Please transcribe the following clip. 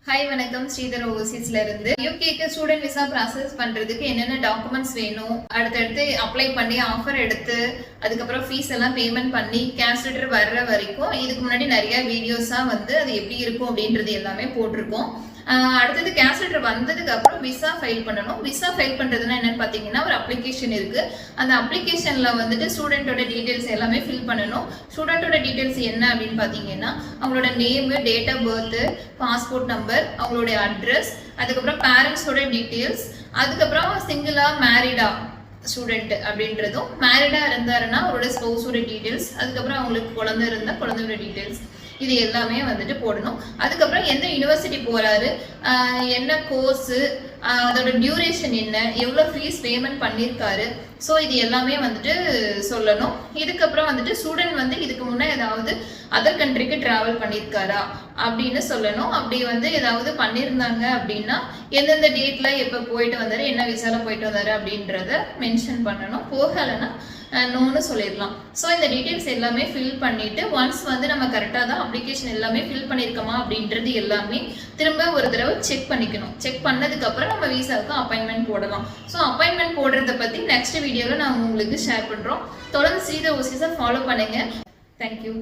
Hi வணக்கம் ஸ்ரீதர் ஓவர்சீஸ்ல இருந்து யூகேக்கு student visa process பண்றதுக்கு என்னென்ன டாக்குமெண்ட்ஸ் வேணும், அடுத்தடுத்து அப்ளை பண்ணி ஆஃபர் எடுத்து அதுக்கப்புறம் ஃபீஸ் எல்லாம் பேமெண்ட் பண்ணி கேஷ் லெட்டர் வர்ற வரைக்கும் இதுக்கு முன்னாடி நிறைய வீடியோஸா அது எப்படி இருக்கும் அப்படின்றது எல்லாமே போட்டிருக்கோம். அடுத்தது கேஷ் லெட்டர் வந்ததுக்கு அப்புறம் விசா ஃபைல் பண்ணணும். விசா ஃபைல் பண்றதுன்னா என்னன்னு பாத்தீங்கன்னா ஒரு அப்ளிகேஷன் இருக்கு. அந்த அப்ளிகேஷன்ல ஸ்டூடெண்டோட டீடைல்ஸ் எல்லாமே ஃபில் பண்ணணும். ஸ்டூடெண்டோட டீடைல்ஸ் என்ன அப்படின்னு பாத்தீங்கன்னா அவங்களோட name, date of birth, passport number, அவங்களுடைய அட்ரஸ், அதுக்கப்புறம் பேரண்ட்ஸோட டீடைல்ஸ், அதுக்கப்புறம் சிங்கிளா மேரிடா ஸ்டூடெண்ட் அப்படின்றதும், மேரிடா இருந்தாருன்னா அவரோட ஸ்பௌஸோட டீடைல்ஸ், அதுக்கப்புறம் அவங்களுக்கு குழந்தை இருந்தால் குழந்தையோட டீடைல்ஸ், இது எல்லாமே போடணும். அதுக்கப்புறம் எந்த யூனிவர்சிட்டி போறாரு, என்ன கோர்ஸ், அதோட டியூரேஷன் என்ன, எவ்வளோ ஃபீஸ் பேமெண்ட் பண்ணியிருக்காரு, ஸோ இது எல்லாமே சொல்லணும். இதுக்கப்புறம் ஸ்டூடெண்ட் இதுக்கு முன்னே ஏதாவது அதர் கண்ட்ரிக்கு டிராவல் பண்ணியிருக்காரா அப்படின்னு சொல்லணும். அப்படி ஏதாவது பண்ணியிருந்தாங்க அப்படின்னா எந்தெந்த டேட்ல எப்போ போயிட்டு வந்தாரு, என்ன விசால போயிட்டு வந்தாரு அப்படின்றத மென்ஷன் பண்ணணும். போகலைன்னா நோன்னு சொல்லிடலாம். ஸோ இந்த டீட்டெயில்ஸ் எல்லாமே ஃபில் பண்ணிட்டு ஒன்ஸ் நம்ம கரெக்டாக தான் அப்ளிகேஷன் எல்லாமே ஃபில் பண்ணியிருக்கோமா அப்படின்றது எல்லாமே திரும்ப ஒரு தடவை செக் பண்ணிக்கணும். செக் பண்ணதுக்கு அப்புறம் நம்ம விசாவுக்கு அப்பாயின்மெண்ட் போடலாம். ஸோ அப்பாயின்மெண்ட் போடுறத பற்றி நெக்ஸ்ட் வீடியோவில் நான் உங்களுக்கு ஷேர் பண்ணுறோம். தொடர்ந்து ஸ்ரீதர் ஓவர்சீஸை ஃபாலோ பண்ணுங்க. தேங்க்யூ.